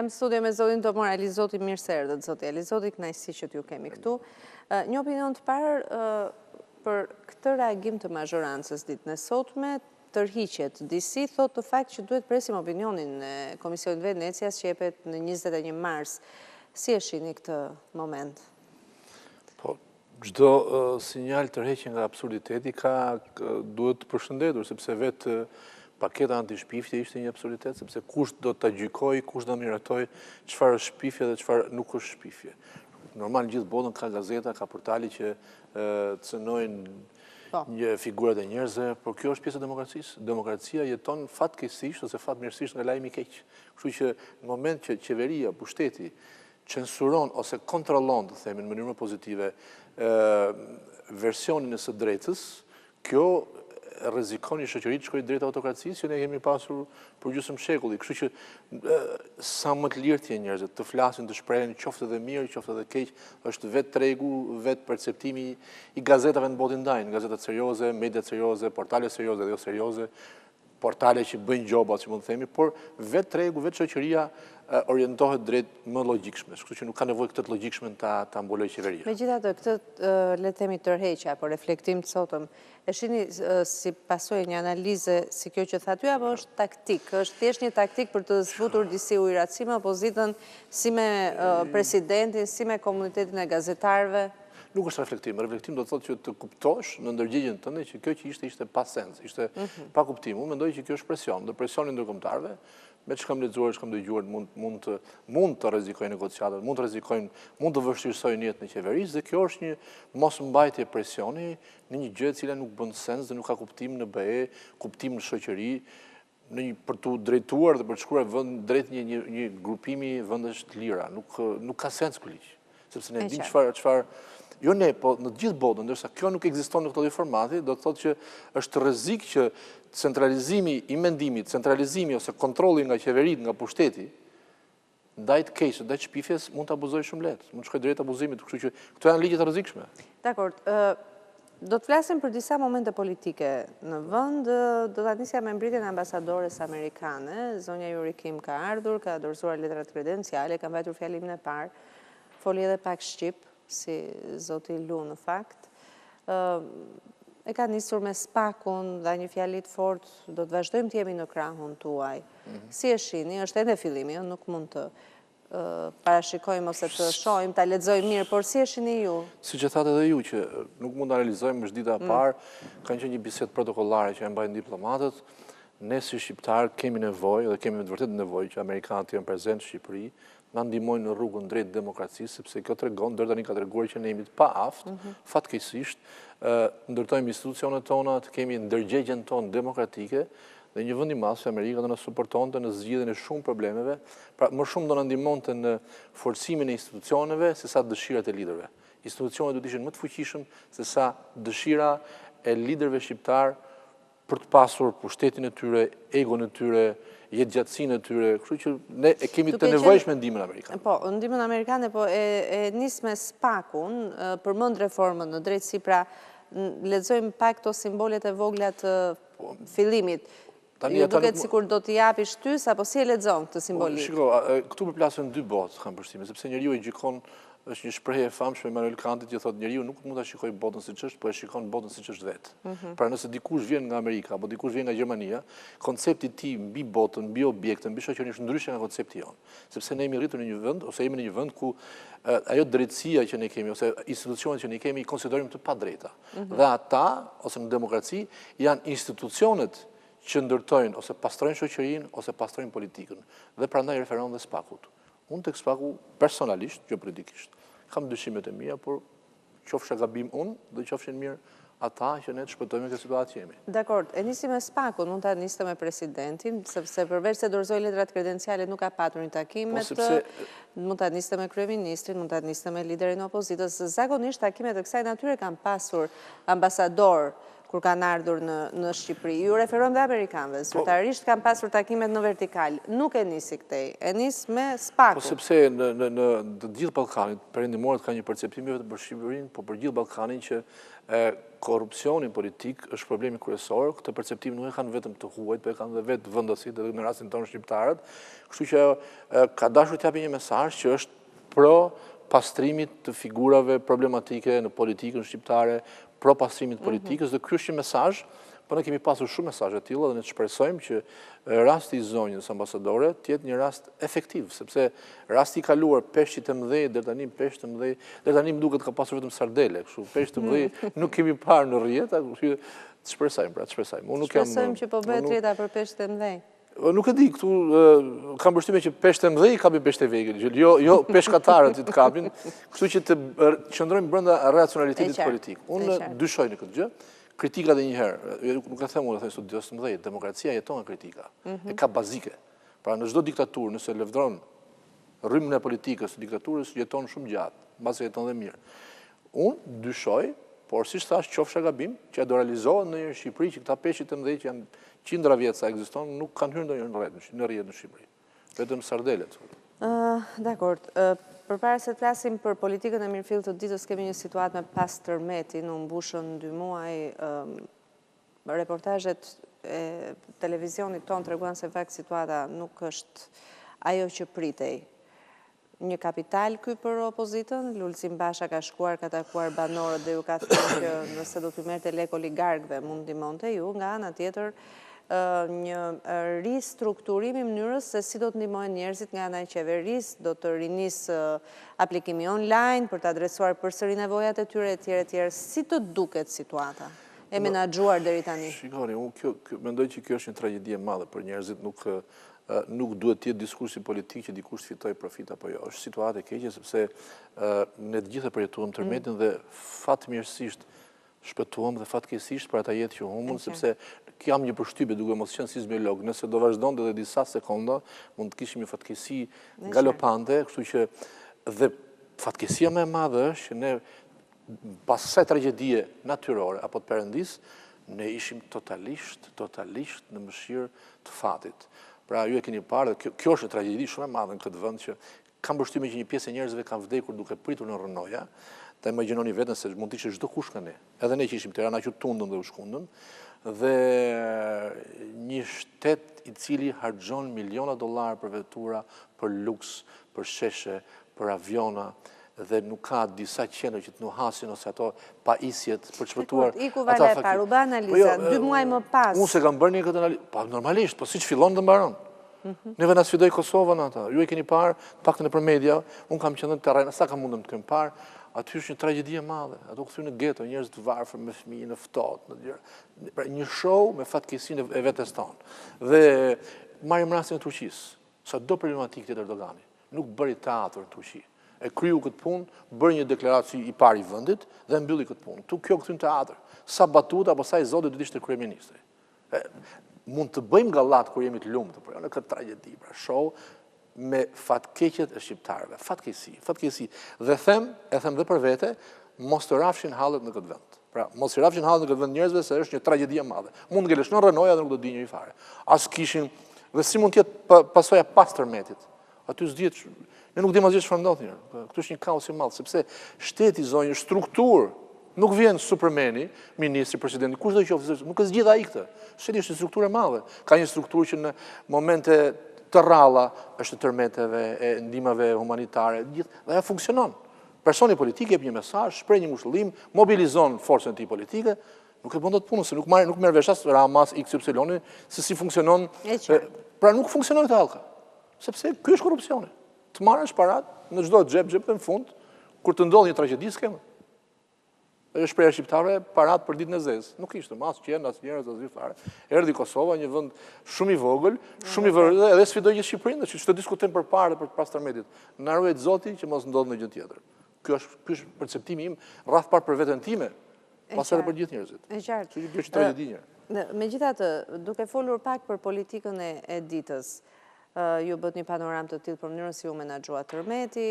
Jam studio me zotin Tomor Alizoti, mirë se erdhët, zoti Alizoti, kënaqësi që t'ju kemi këtu. Një opinion të parë për këtë reagim të mazhorancës ditën e sotme, tërhiqet disi, thot të fakt që duhet presim opinionin e Komisionit Venecias që jepet në 21 mars. Si e shihni këtë moment? Po, çdo sinjal tërheqje nga absurditeti duhet të përshëndetur, sepse vetë paketa anti-shpifje ishte një absurditet, sepse kush do të gjykoj, kush do miratoj çfarë është shpifje dhe çfarë nuk është shpifje. Normal në gjithë botën ka gazeta, ka portale që cënojnë një figurat e njerëzve, por kjo është pjesë e demokracisë. Demokracia jeton fatkeqësisht ose fatmirësisht nga lajmi i keq. Kështu që në moment që qeveria, pushteti censuron ose kontrollon, të themi në mënyrë më pozitive, versionin e së drejtës, kjo rrezikon një shoqëri të shkojë drejt autokracisë që ne kemi pasur për gjysmë shekulli. Kështu që sa më të lirë të jenë njerëzit, të flasin, të shprehen, qoftë edhe mirë, qoftë edhe keq, është vetë tregu, vetë perceptimi i gazetave në botin ndajnë, gazetat serioze, mediat serioze, portale serioze dhe jo serioze, portale që bëjnë gjoba, që mund të themi, por vetë tregu, vetë shoqëria orientohet drejt më logjikshme, kështu që nuk ka nevojë këtë të logjikshme ta mbuloj qeveria. Megjithatë, këtë le të themi tërheqja apo reflektim të sotëm, e shihni si pasojë një analize si kjo që thatë ju, apo është taktik? Është thjesht një taktik për të zbutur disi ujërat, si me opozitën, si me presidentin, si me komunitetin e gazetarëve? Nuk është reflektim. Reflektim do të thotë që të kuptosh në ndërgjigjen tënde që kjo që ishte pa sens, ishte pa kuptim. Unë mendoj që kjo është presion, dhe presioni ndërkombëtarëve, me që kam lexuar, që kam dëgjuar, mund të rrezikojnë negociatat, mund të vështirësojnë jetën e qeverisë, dhe kjo është një mosmbajtje presioni në një gjë e cila nuk bën sens dhe nuk ka kuptim në BE, kuptim në shoqëri, për të drejtuar dhe për të shkruar vend drejt një grupimi vendesh të lira. Nuk ka sens ky ligj, sepse ne dimë çfarë. Jo ne, po në gjithë botën, ndërsa kjo nuk ekziston në këtë lloj formati, do të thotë që është rrezik që centralizimi i mendimit, centralizimi ose kontrolli nga qeverit, nga pushteti, ndaj të keqës, ndaj shpifjes, mund të abuzojë shumë lehtë, mund të shkojë drejt abuzimit, kështu që këto janë ligje të rrezikshme. Dakor, do të flasim për disa momente politike në vend, do ta nisja me mbritjen e ambasadores amerikane, zonja Yuri Kim ka ardhur, ka dorëzuar letrat kredenciale, ka mbajtur fjalimin e parë, foli edhe pak shqip, si zoti Lu në fakt, e ka nisur me spakun dhe një fjalit fort, do të vazhdojmë të jemi në krahun tuaj. Si e shihni, është ende fillimi, nuk mund të parashikojmë ose të shohim, ta lexojmë mirë, por si e shihni ju? Siç e thatë edhe ju, që nuk mund të analizojmë është dita e parë, ka qenë një bisedë protokollare që e mbajnë diplomatët. Ne si shqiptarë kemi nevojë, dhe kemi me të vërtetë nevojë që amerikanët janë prezent në Shqipëri, na ndihmojnë në rrugën drejt demokracisë, sepse kjo tregon, deri tani ka treguar që ne jemi të paaft, fatkeqësisht, ndërtojmë institucionet tona, të kemi ndërgjegjen tonë demokratike, dhe një vend i madh si Amerika do na suportonte në zgjidhjen e shumë problemeve, pra më shumë do na ndihmonte në forcimin e institucioneve sesa dëshirat e liderëve. Institucionet do të ishin më të fuqishëm sesa dëshira e liderëve shqiptar për të pasur pushtetin e tyre, egon e tyre, jetëgjatësinë e tyre, kështu që ne e kemi të nevojshme ndihmën amerikane. Po, ndihmën amerikane, po e nis me spakun, përmend reformën në drejtësi, pra lexojmë pak këto simbolet e vogla të fillimit. Ju duket sikur do t'i japi shtys, apo si e lexon këtë simbolik? Shiko, këtu përplasen dy botë, kam përshtimin, sepse njeriu e gjykon. Është një shprehje e famshme e Immanuel Kantit që thotë njeriu nuk mund ta shikojë botën siç është, po e shikon botën siç është vetë. Pra nëse dikush vjen nga Amerika apo dikush vjen nga Gjermania, koncepti i tij mbi botën, mbi objektën, mbi shoqërinë është ndryshe nga koncepti jon. Sepse ne jemi rritur në një vend ose jemi në një vend ku ajo drejtësia që ne kemi ose institucionet që ne kemi i konsiderojmë të padrejta. Dhe ata ose në demokraci janë institucionet që ndërtojnë ose pastrojnë shoqërinë ose pastrojnë politikën. Dhe prandaj referon dhe spakut. Unë tek spaku personalisht, jo politikisht, kam dyshimet e mia, por qofsha gabim unë dhe qofshin mirë ata që ne të shpëtojmë këtë situatë që jemi. Dakor, e nisi me spakun, mund ta niste me presidentin, sepse përveç se dorëzoi letrat kredenciale nuk ka patur një takim me të, mund ta niste me kryeministrin, mund ta niste me liderin e opozitës. Zakonisht takimet e kësaj natyre kanë pasur ambasador kur kanë ardhur në Shqipëri. Ju referojmë dhe Amerikanëve, zyrtarisht kanë pasur takimet në vertikal. Nuk e nisi këtej, e nis me spaku. Po sepse në të gjithë Ballkanit, perëndimorët kanë një perceptim jo vetëm për Shqipërinë, po për gjithë Ballkanin që korrupsioni politik është problemi kryesor. Këtë perceptim nuk e kanë vetëm të huajt, por e kanë dhe vetë vendasit, edhe në rastin tonë shqiptarët. Kështu që ka dashur të japë një mesazh që është pro pastrimit të figurave problematike në politikën shqiptare, pro pastrimit politikës, dhe ky është një mesazh, po ne kemi pasur shumë mesazhe të tilla dhe ne shpresojmë që rasti i zonjës ambasadore të jetë një rast efektiv, sepse rasti i kaluar peshqit e mëdhej, deri tani peshq të mëdhej, deri tani më duket ka pasur vetëm sardele, kështu peshq të mëdhej nuk kemi parë në rrjeta, kështu të shpresojmë, pra të shpresojmë. Unë nuk jam Shpresojmë që po bëhet rrjeta për peshqit e mëdhej. Nuk e di, këtu kam përshtypjen që peshqit e mëdhej kapin peshqit e vegël, jo peshkatarët që të kapin, kështu që të qëndrojmë brenda racionalitetit politik. Unë dyshoj në këtë gjë. Kritika dhe njëherë, nuk e them unë, e them studios të mëdhej, demokracia jeton nga kritika, e ka bazike. Pra në çdo diktaturë, nëse lëvdron rrymën e politikës së diktaturës, jeton shumë gjatë, mbasi jeton dhe mirë. Unë dyshoj, por siç thash, qofsha gabim, që do realizohet në Shqipëri që këta peshqit e mëdhej që janë qindra vjet sa ekziston, nuk kanë hyrë ndonjë në rrjet në Shqipëri. Vetëm sardelet. Dakor. Përpara se të flasim për politikën e mirëfillt të ditës, kemi një situatë me pas tërmetin, u mbushën 2 muaj, reportazhet e televizionit ton treguan se fakt situata nuk është ajo që pritej. Një kapital ky për opozitën, Rama-Basha ka shkuar, ka takuar banorët dhe ju ka thënë që nëse do t'ju merrte lek oligarkëve mund ndihmonte ju, nga ana tjetër një ristrukturim i mënyrës se si do të ndihmohen njerëzit nga ana e qeverisë, do të rinisë aplikimi online për të adresuar përsëri nevojat e tyre etj. Si të duket situata e menaxhuar deri tani? Shikoni, unë mendoj që kjo është një tragjedi e madhe për njerëzit, nuk duhet të jetë diskursi politik që dikush fitoj profit apo jo. Është situatë e keqe sepse ne të gjithë e përjetuam tërmetin dhe fatmirësisht shpëtuam dhe fatkeqësisht për ata jetë që humbën, sepse kam një përshtypje duke mos qenë sismolog, nëse do vazhdonte edhe disa sekonda, mund të kishim një fatkeqësi galopante, kështu që dhe fatkeqësia më e madhe është që ne pas kësaj tragjedie natyrore apo të perëndis, ne ishim totalisht në mëshirë të fatit. Pra ju e keni parë, kjo është një tragjedi shumë e madhe në këtë vend që kam përshtypjen që një pjesë e njerëzve kanë vdekur duke pritur në rrënoja. Ta imagjinoni vetën se mund të ishte çdo kush nga ne. Edhe ne që ishim Tirana që tundën dhe u shkundën, dhe një shtet i cili harxhon miliona dollar për vetura, për luks, për sheshe, për aviona, dhe nuk ka disa qenë që të nuhasin ose ato pajisjet për të shpëtuar. Iku vale par, u bë analiza, 2 muaj më pas. Unë se kam bërë një këtë analizë, pa normalisht, po siç fillon dhe mbaron. Neve na sfidoi Kosovën ata. Ju e keni parë, paktën nëpër media, unë kam qenë në terren, sa kam mundëm të kem parë. Aty është një tragjedi e madhe. Ato kthyen në geto, njerëz të varfër me fëmijë në ftohtë, në gjëra. Pra një show me fatkeqësinë e vetes tonë. Dhe marrim rastin e Turqisë. Sado problematik tjetër Erdogani. Nuk bëri teatr në Turqi. E kryu këtë punë, bëri një deklaratë i parë i vendit dhe mbylli këtë punë. Kjo këthyn teatr. Sa batuta apo sa i zoti do të ishte kryeministri. Mund të bëjmë gallat kur jemi të lumtur, por jo në këtë tragjedi, pra show me fatkeqjet e shqiptarëve. Fatkeqësi. Dhe e them dhe për vete, mos të rafshin hallet në këtë vend. Pra, mos i rafshin hallet në këtë vend njerëzve se është një tragjedi e madhe. Mund ngelesh në rrënoja dhe nuk do di njëri fare. As kishin, dhe si mund të jetë pasoja pas tërmetit. Aty s'dihet, ne nuk dim asgjë çfarë ndodh njëherë. Këtu është një kaos i madh, sepse shteti zonjë strukturë, nuk vjen supermeni, ministri, presidenti, kush do qoftë, nuk e zgjidh ai këtë. Shteti është një strukturë e madhe. Ka një strukturë që në momente të rralla është tërmeteve, e ndihmave humanitare, gjithë, dhe ajo funksionon. Personi politik jep një mesazh, shpreh një ngushëllim, mobilizon forcën e tij politike, nuk e bën dot punën, se nuk merr vesh as Rama, XY, se si funksionon. Pra nuk funksionon këtë hallka. Sepse ky është korrupsioni. Të marrësh parat në çdo xhep në fund, kur të ndodh një tragjedi s'kemë. Është shpreha shqiptarëve parat për ditën e zezë. Nuk ishte as qenë, as njerëz, as fare. Erdhi Kosova, një vend shumë i vogël, shumë i vërtetë, edhe sfidoi gjithë Shqipërinë, që çdo diskutojmë përpara për pas tërmetit. Na ruaj Zoti që mos ndodh ndonjë gjë tjetër. Ky është perceptimi im rreth parë për veten time, pas edhe për gjithë njerëzit. Është qartë. Kjo është tragjedi një. Megjithatë, duke folur pak për politikën e ditës, ju bët një panoram të tillë për mënyrën si u menaxhua tërmeti,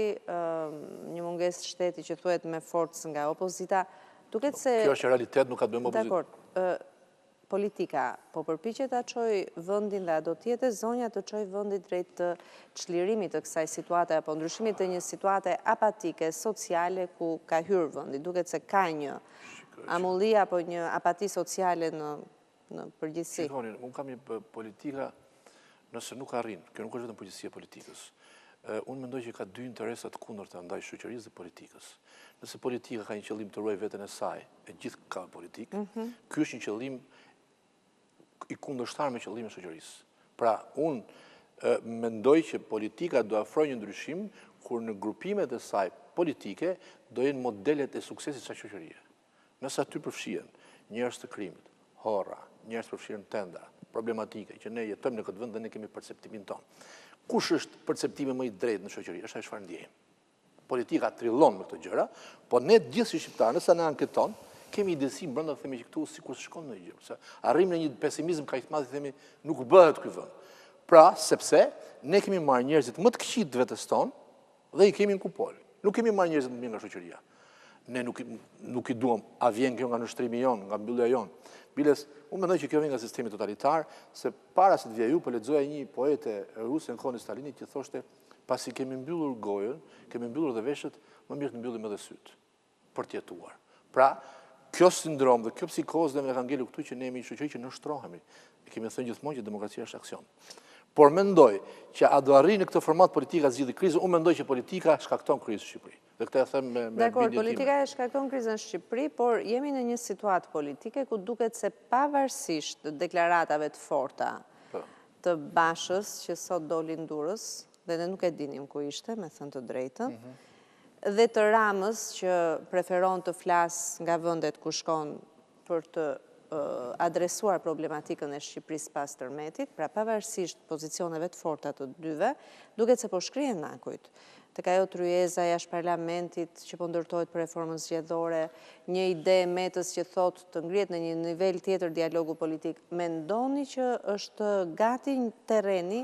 një mungesë shteti që thuhet me forcë nga opozita. Duket se kjo është realitet, nuk ka të bëjmë opozita. Dakor. politika po përpiqet ta çojë vendin dhe a do të jetë zonja të çojë vendin drejt të çlirimit të kësaj situate apo ndryshimit të një situate apatike, sociale ku ka hyrë vendi. Duket se ka një amulli apo një apati sociale në përgjithësi. Shikoni, unë kam një politika, nëse nuk arrin, kjo nuk është vetëm përgjithësia e politikës. Unë mendoj që ka dy interesat kundërta ndaj shoqërisë dhe politikës. Nëse politika ka një qëllim të ruajë veten e saj, e gjithë ka politikë, ky është një qëllim i kundërshtar me qëllimin e shoqërisë. Pra, unë mendoj që politika do afrojë një ndryshim kur në grupimet e saj politike do jenë modelet e suksesit së shoqërie. Nëse aty përfshihen njerëz të krimit, horra, njerëz përfshihen tenda, problematike që ne jetojmë në këtë vend dhe ne kemi perceptimin tonë. Kush është perceptimi më i drejtë në shoqëri? Është ai çfarë ndjejmë. Politika trillon me këto gjëra, po ne gjithë si shqiptarë, nëse na anketon, kemi idesi brenda themi që këtu sikur shkon në gjë. Se arrim në një pesimizëm kaq të madh themi nuk bëhet ky vend. Pra, sepse ne kemi marrë njerëzit më të këqit vetes tonë dhe i kemi në kupol. Nuk kemi marrë njerëzit më mirë nga shoqëria. Ne nuk i duam, a vjen kjo nga nështrimi jon, nga mbyllja jon. Biles, unë mendoj që kjo vjen nga sistemi totalitar, se para se të vija ju, po lexoja një poete ruse në kohën e Stalinit që thoshte, pasi kemi mbyllur gojën, kemi mbyllur dhe veshët, më mirë të mbyllim edhe syt për të jetuar. Pra, kjo sindrom dhe kjo psikozë dhe me ka ngelu këtu që ne jemi një shoqëri që nështrohemi. E kemi thënë gjithmonë që demokracia është aksion. Por mendoj që a do arrijë në këtë format politika zgjidhë krizën, unë mendoj që politika shkakton krizën në Shqipëri. Dhe këtë e them me Dakor, politika e shkakton krizën në Shqipëri, por jemi në një situatë politike ku duket se pavarësisht deklaratave të forta të Bashës që sot dolin Durrës, dhe ne nuk e dinim ku ishte, me thënë të drejtën, dhe të Ramës që preferon të flasë nga vendet ku shkon për të adresuar problematikën e Shqipërisë pas tërmetit, pra pavarësisht pozicioneve të forta të dyve, duket se po shkrihen nakujt. Tek ajo tryeza jashtë parlamentit që po ndërtohet për reformën zgjedhore, një ide metës që thot të ngrihet në një nivel tjetër dialogu politik. Mendoni që është gati një terreni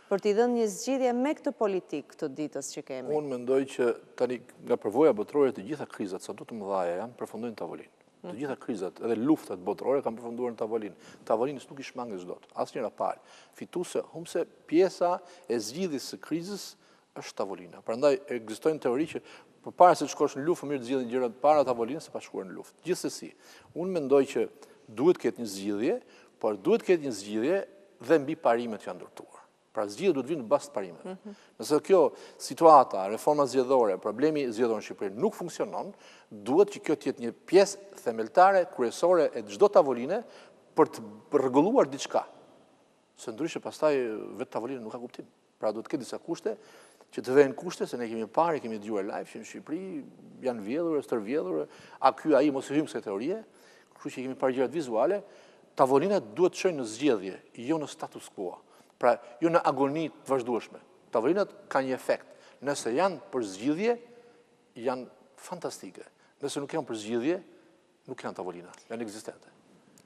për t'i dhënë një zgjidhje me këtë politikë të ditës që kemi? Unë mendoj që tani nga përvoja botërore të gjitha krizat sa do të mëdhaja janë përfundojnë në tavolinë. Të gjitha krizat, edhe luftat botërore kanë përfunduar në tavolinë. Tavolinës nuk i shmanges dot, asnjëra palë. Fituese, humbse pjesa e zgjidhjes së krizës është tavolina. Prandaj ekzistojnë teori që përpara se të shkosh në luftë, mirë të zgjidhen gjërat para tavolinës se pa shkuar në luftë. Gjithsesi, unë mendoj që duhet të ketë një zgjidhje, por duhet të ketë një zgjidhje dhe mbi parimet që janë ndërtuar. Pra zgjidhja duhet vinë në bazë të parimeve. Nëse kjo situata, reforma zgjedhore, problemi zgjedhor në Shqipëri nuk funksionon, duhet që kjo të jetë një pjesë themeltare, kryesore e çdo tavoline për të rregulluar diçka. Se ndryshe pastaj vetë tavolina nuk ka kuptim. Pra duhet të ketë disa kushte që të vënë kushte, se ne kemi parë, kemi dëgjuar live që në Shqipëri janë vjedhur, stërvjedhur, a ky ai mos i hym kësaj teorie, kështu që kemi parë gjërat vizuale, tavolina duhet të shojë në zgjedhje, jo në status quo. Pra, jo në agoni të vazhdueshme. Tavolinat kanë një efekt. Nëse janë për zgjidhje, janë fantastike. Nëse nuk janë për zgjidhje, nuk janë tavolina, janë ekzistente.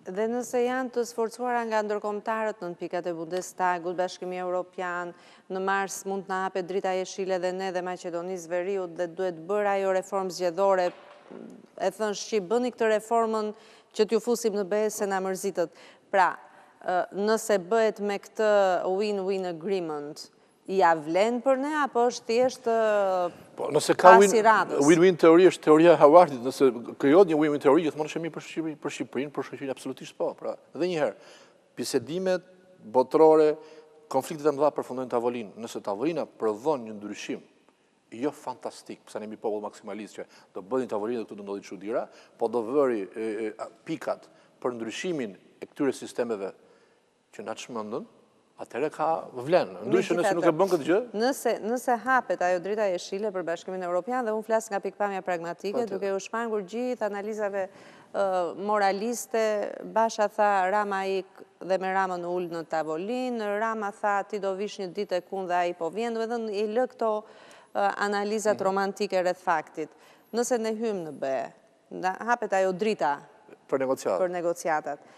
Dhe nëse janë të sforcuara nga ndërkombëtarët në pikat e Bundestagut, Bashkimi Evropian, në mars mund të na hapet drita jeshile dhe ne dhe Maqedonisë Veriut dhe duhet bërë ajo reformë zgjedhore, e thënë Shqip, bëni këtë reformën që t'ju fusim në BE se na mërzitët. Pra, nëse bëhet me këtë win-win agreement, ja vlen për ne, apo është thjesht pas i radhës? Win-win teori është teoria e Howardit, nëse krijohet një win-win teori, gjithmonë është e mirë për Shqipërinë, për shoqërinë absolutisht po. Pra, edhe një herë, bisedimet botërore, konfliktet e mëdha përfundojnë në tavolinë. Nëse tavolina prodhon një ndryshim, jo fantastik, pse ne jemi popull maksimalist që do bëni tavolinë dhe këtu do ndodhin çuditëra, po do vëri pikat për ndryshimin e këtyre sistemeve që na çmendën, atëherë ka vlen. Ndryshe nëse nuk e bën këtë gjë. Nëse hapet ajo drita jeshile për Bashkimin Evropian, dhe unë flas nga pikpamja pragmatike, duke u shmangur gjithë analizave moraliste, Basha tha Rama ik dhe me Ramën ul në tavolinë, Rama tha ti do vish një ditë e kun dhe ai po vjen, dhe i lë këto analizat romantike rreth faktit. Nëse ne hymë në BE, hapet ajo drita për negociatat.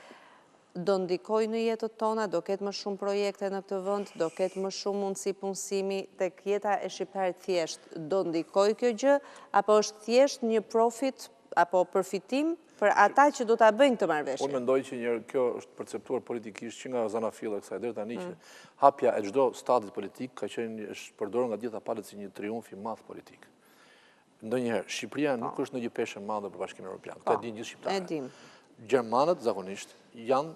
Do ndikoj në jetët tona, do ketë më shumë projekte në këtë vend, do ketë më shumë mundësi punësimi tek jeta e shqiptarit thjesht. Do ndikoj kjo gjë, apo është thjesht një profit apo përfitim Për ata që do ta bëjnë këtë marrëveshje. Unë mendoj që kjo është perceptuar politikisht që nga zana fillë e kësaj deri tani që hapja e çdo statit politik ka qenë është përdorur nga gjitha palët si një triumf i madh politik. Ndonjëherë Shqipëria nuk është në një peshë e madhe për Bashkimin Evropian. Këtë e dinë gjithë shqiptarët. Gjermanët zakonisht janë,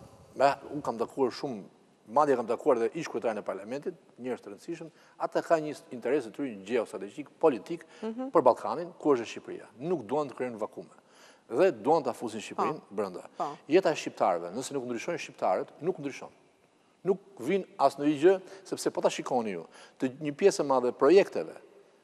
unë kam takuar shumë, madje kam takuar dhe ish kryetarin e parlamentit, njerëz të rëndësishëm, ata kanë një interes të tyre gjeostrategjik, politik për Ballkanin, ku është Shqipëria. Nuk duan të krijojnë vakume. Dhe duan ta fusin Shqipërinë brenda. Jeta e shqiptarëve, nëse nuk ndryshojnë shqiptarët, nuk ndryshon. Nuk vin as në gjë, sepse po ta shikoni ju, një pjesë e madhe e projekteve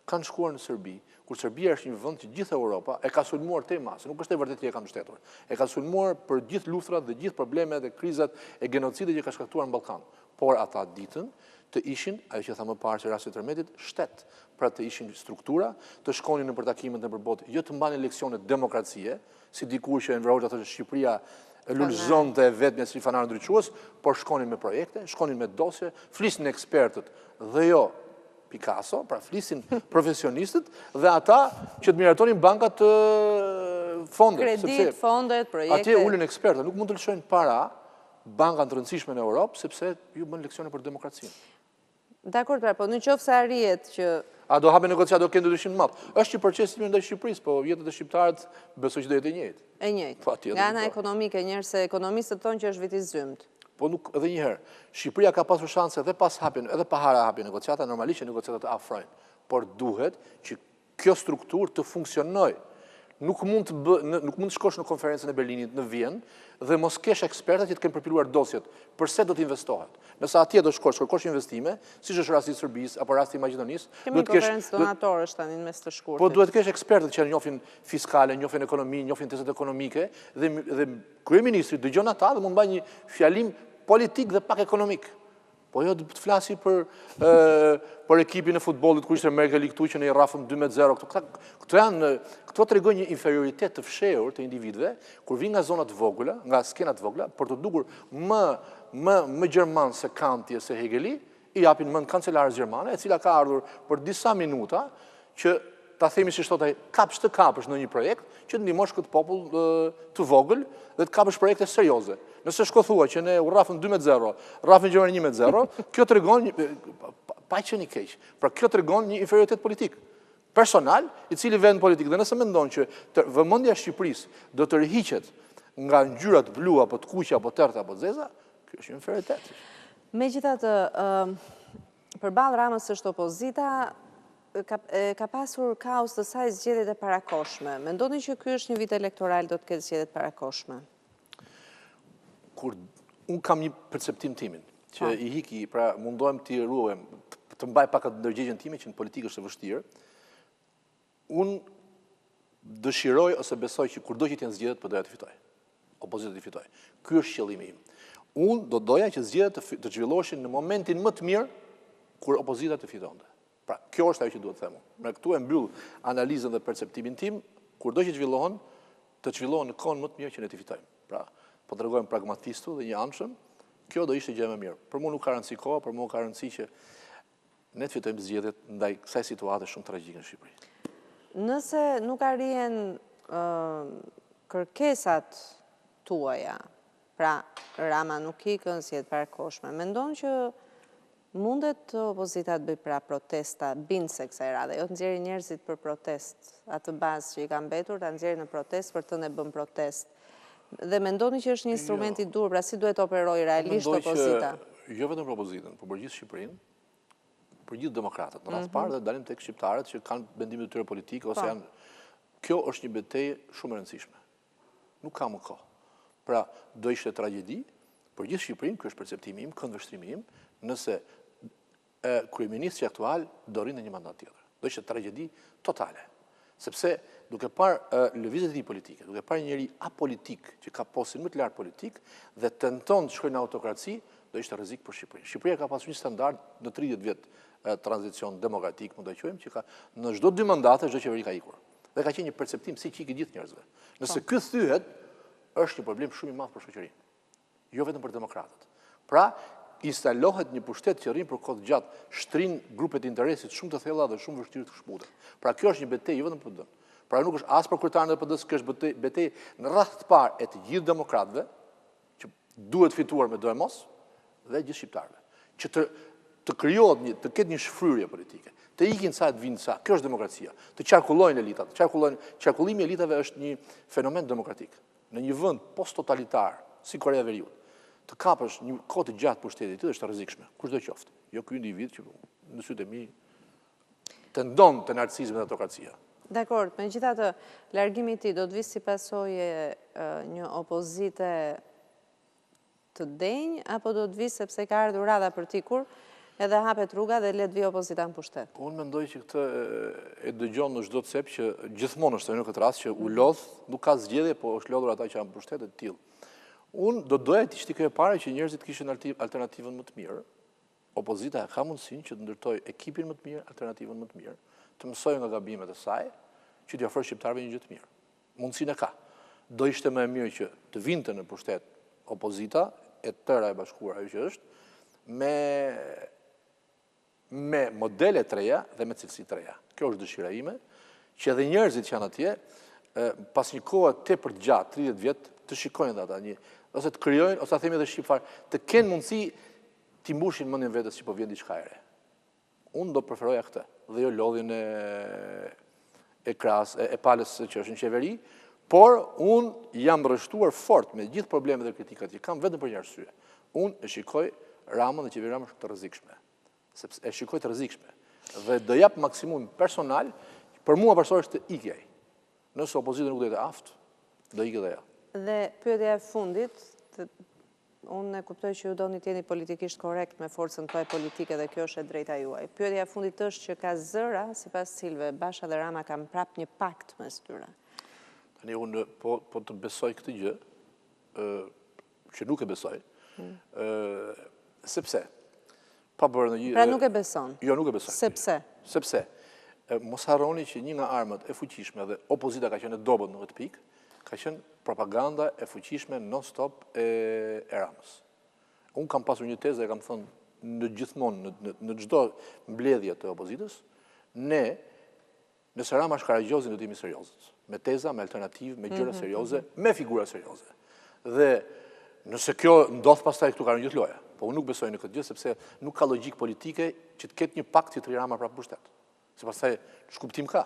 kanë shkuar në Serbi, kur Serbia është një vend që gjithë Europa e ka sulmuar te masë, nuk është e vërtetë që e ka mbështetur. E ka sulmuar për gjithë luftrat dhe gjithë problemet dhe krizat e genocidet që ka shkaktuar në Ballkan. Por ata ditën të ishin, ajo që tha më parë që rasti i tërmetit, shtet, pra të ishin struktura, të shkonin në përtakimet në përbot, jo të mbanin leksione demokracie, si dikur që Enver Hoxha thoshte Shqipëria lulëzonte vetëm si fanar ndryques, por shkonin me projekte, shkonin me dosje, flisin ekspertët dhe jo Picasso, pra flisin profesionistët dhe ata që të miratonin bankat fondet. Kredit, fondet, projekte. Atje ulin ekspertët, nuk mund të lëshojnë para bankat të rëndësishme në Europë, sepse ju bën leksione për demokracinë. Dakor, po në qoftë se arrihet që... A do hape negociat, do kënë ndryshim të madh. Është që përqesimi ndaj Shqipërisë, po jetët e shqiptarët besoj që do jetë e njëjtë. E njëjtë. Nga ana ekonomike, njerëz se ekonomistët thonë që është vit i zymt. Po nuk edhe një herë. Shqipëria ka pasur shanse edhe pas hapjen, edhe pa hara hapjen negociata, normalisht që negociatat të afrojnë. Por duhet që kjo strukturë të funksionojë. Nuk mund të shkosh në konferencën e Berlinit në Vjenë dhe mos kesh ekspertat që të kenë përpiluar dosjet. Përse do të investohet? Nëse atje do shkosh investime, siç është rasti i Serbisë apo rasti i Maqedonisë, kemi konferencë donatorësh tani në mes të shkurtit. Po duhet të kesh ekspertët që njohin fiskale, njohin ekonomi, njohin testet ekonomike dhe kryeministri dëgjon ata dhe mund bëjë një fjalim politik dhe pak ekonomik. Po jo të flasi për ekipin e futbollit ku ishte Merkel këtu që ne i rrafëm 12-0. Këto tregojnë një inferioritet të fshehur të individëve kur vijnë nga zonat vogla, nga skenat vogla, për të dukur më gjerman se Kanti e se Hegeli, i japin mend kancelarës gjermane, e cila ka ardhur për disa minuta që ta themi si thotë kapsh të kapësh në një projekt që të ndihmosh këtë popull të vogël dhe të kapësh projekte serioze. Nëse shko thua që ne u rrafëm 12-0, rrafën Gjermani 1-0, kjo tregon pa qenë i keq. Pra kjo tregon një inferioritet politik personal, i cili vend politik. Dhe nëse mendon që vëmendja e Shqipërisë do të rrihiqet nga ngjyrat blu apo të kuqe apo të errta apo zeza, kjo është një inferioritet. Megjithatë, përballë Ramës është opozita, ka pasur kaos të saj zgjedhjet e parakoshme. Mendoni që ky është një vit elektoral do të ketë zgjedhjet parakoshme? Kur unë kam një perceptim timin, që i hiki, pra mundohem të ruhem, të mbaj pak atë ndërgjegjen time që në politikë është e vështirë, unë dëshiroj ose besoj që kur do që t'jenë zgjedhjet, për doja të fitoj. Opozita të fitoj. Ky është qëllimi im. Unë do doja që zgjedhjet të zhvilloheshin në momentin më të mirë kur opozita të fitonte. Pra, kjo është ajo që duhet të themu. Pra, këtu e mbyll analizën dhe perceptimin tim, kur do që të zhvillohen në kohën më të mirë që ne të fitojmë. Pra, po të regojmë pragmatistu dhe një anshëm, kjo do ishte gjë më mirë. Për mu nuk ka rëndësi kohë, për mu ka rëndësi që ne të fitojmë zgjedhjet ndaj kësaj situate shumë tragjike në Shqipëri. Nëse nuk arrihen kërkesat tuaja, pra Rama nuk ikën zgjedhjet parakoshme, mendon që mundet opozita të bëj pra protesta bindse kësaj radhe, jo të nxjerrë njerëzit për protest, atë bazë që i ka mbetur, ta nxjerrë në protest për të ne bën protest. Dhe mendoni që është një instrument i dur, pra si duhet operoj realisht opozita? Jo vetëm për opozitën, por për gjithë Shqipërinë, për gjithë demokratët, në rast parë dhe dalim tek shqiptarët që kanë vendimet e tyre politike ose janë. Kjo është një betejë shumë e rëndësishme. Nuk ka më kohë. Pra, do ishte tragjedi për gjithë Shqipërinë, ky është perceptimi im, këndvështrimi im, nëse kryeministri aktual do rinë në një mandat tjetër. Do ishte tragjedi totale. Sepse duke parë lëvizjet e tij politike, duke parë një njeri apolitik që ka postin më të lartë politik dhe tenton të shkojë në autokraci, do ishte rrezik për Shqipërinë. Shqipëria ka pasur një standard në 30 vjet tranzicion demokratik, mund ta quajmë, që ka në çdo 2 mandate çdo qeveri ka ikur. Dhe ka qenë një perceptim si çiki gjithë njerëzve. Nëse ky thyhet, është një problem shumë i madh për shoqërinë. Jo vetëm për demokratët. Pra, instalohet një pushtet që rrin për kohë të gjatë, shtrin grupet e interesit shumë të thella dhe shumë vështirë të shkputet. Pra kjo është një betejë jo vetëm për dëm, Pra nuk është as për kryetarën e PD-s, kjo është betejë në radhë të parë e të gjithë demokratëve, që duhet fituar me do e mos, dhe gjithë shqiptarëve. Që të krijohet të ketë një shfryrje politike, të ikin sa të vinë sa. Kjo është demokracia. Të qarkullojnë elitat. Qarkullimi i elitave është një fenomen demokratik. Në një vend post-totalitar, si Korea e Veriut, të kapësh një kohë të gjatë pushtetit është e rrezikshme. Kushdo qoftë. Jo ky individ që në sytë e mi tendon te narcisizmi dhe autokracia. Dakor, megjithatë, largimi i tij do të vijë si pasojë një opozite të denj apo do të vijë sepse ka ardhur radha për tikur edhe hapet rruga dhe le të vijë opozita në pushtet? Unë mendoj që këtë e dëgjon në çdo cep që gjithmonë është në këtë rast që u lodh, nuk ka zgjedhje, po është lodhur ata që janë në pushtet të tillë. Unë do doja të ishte kjo e para që njerëzit kishin alternativën më të mirë. Opozita ka mundësinë që të ndërtojë ekipin më të mirë, alternativën më të mirë, të mësojë nga gabimet e saj, që t'i ofrojë shqiptarëve një gjë të mirë. Mundësinë e ka. Do ishte më e mirë që të vinte në pushtet opozita e tëra e bashkuar ajo që është, me modele të reja dhe me cilësi të reja. Kjo është dëshira ime, që edhe njerëzit që janë atje, pas një kohë tepër të gjatë, 30 vjet, të shikojnë ata ose të krijojnë, ose ta themi edhe shqiptar, të kenë mundësi t'i mbushin mendjen vetes që po vjen diçka e re. Unë do preferoja këtë, dhe jo lodhjen e palës që është në qeveri, por unë jam rrështuar fort me gjithë problemet dhe kritikat që kam vetëm për një arsye. Unë e shikoj Ramën dhe qeveri Ramën të rrezikshme. Sepse e shikoj të rrezikshme. Dhe do jap maksimum personal, për mua personalisht të ikjaj. Nëse opozita nuk do jetë aftë, do ikë dhe ja. Dhe pyetja e fundit, unë e kuptoj që ju doni të jeni politikisht korrekt me forcën tuaj politike dhe kjo është e drejta juaj. Pyetja e fundit është që ka zëra, sipas cilëve Basha dhe Rama kanë prap një pakt mes tyre. Tani unë po të besoj këtë gjë, që nuk e besoj, sepse pa bërë në Pra nuk e beson? Jo, nuk e besoj. Sepse? Sepse, mos harroni që një nga armët e fuqishme dhe opozita ka qenë e dobët në këtë pikë, ka qenë propaganda e fuqishme non-stop e Ramës. Unë kam pasur një tezë dhe kam thënë në gjithmonë, në çdo mbledhje të opozitës, nëse Rama është karagjozin, do të jemi seriozët. Me teza, me alternativë, me gjëra serioze, me figura serioze. Dhe nëse kjo ndodh pastaj këtu ka një gjithë loja. Po unë nuk besoj në këtë gjë, sepse nuk ka logjik politike që të ketë një pakt që të Rama prapë pushtet. Se pastaj shkuptim ka.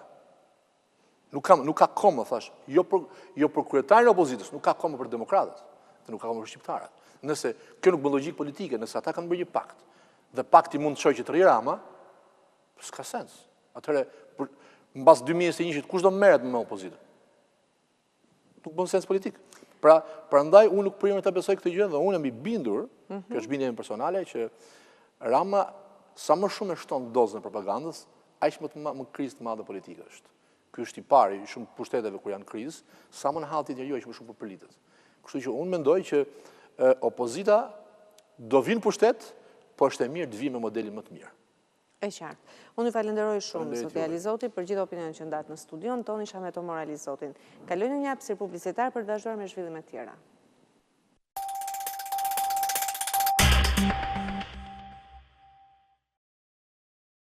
Nuk ka komë, thash, jo për kryetarin e opozitës, nuk ka komë për demokratët, dhe nuk ka komë për shqiptarët. Nëse kjo nuk bën logjik politike, nëse ata kanë bërë një pakt, dhe pakti mund të shojë që të Rama, s'ka sens. Atëherë, mbas 2021, kush do merret me opozitën? Nuk bën sens politik. Pra, prandaj unë nuk primer të besoj këtë gjë dhe unë jam i bindur, kjo është bindje personale, që Rama sa më shumë e shton dozën e propagandës, aq më krizë të madhe politike është. Ky është i pari shumë pushteteve kur janë krizë, sa më në halë të njeriu aq më shumë përpritet. Kështu që unë mendoj që opozita do vinë pushtet, po është e mirë të vijë me modelin më të mirë. E qartë. Unë ju falenderoj shumë, zoti Alizoti, për gjithë opinionin që ndat në studion tonë, isha me Tomor Alizotin. Kalojmë një hapësirë publicitar për të vazhduar me zhvillimet tjera.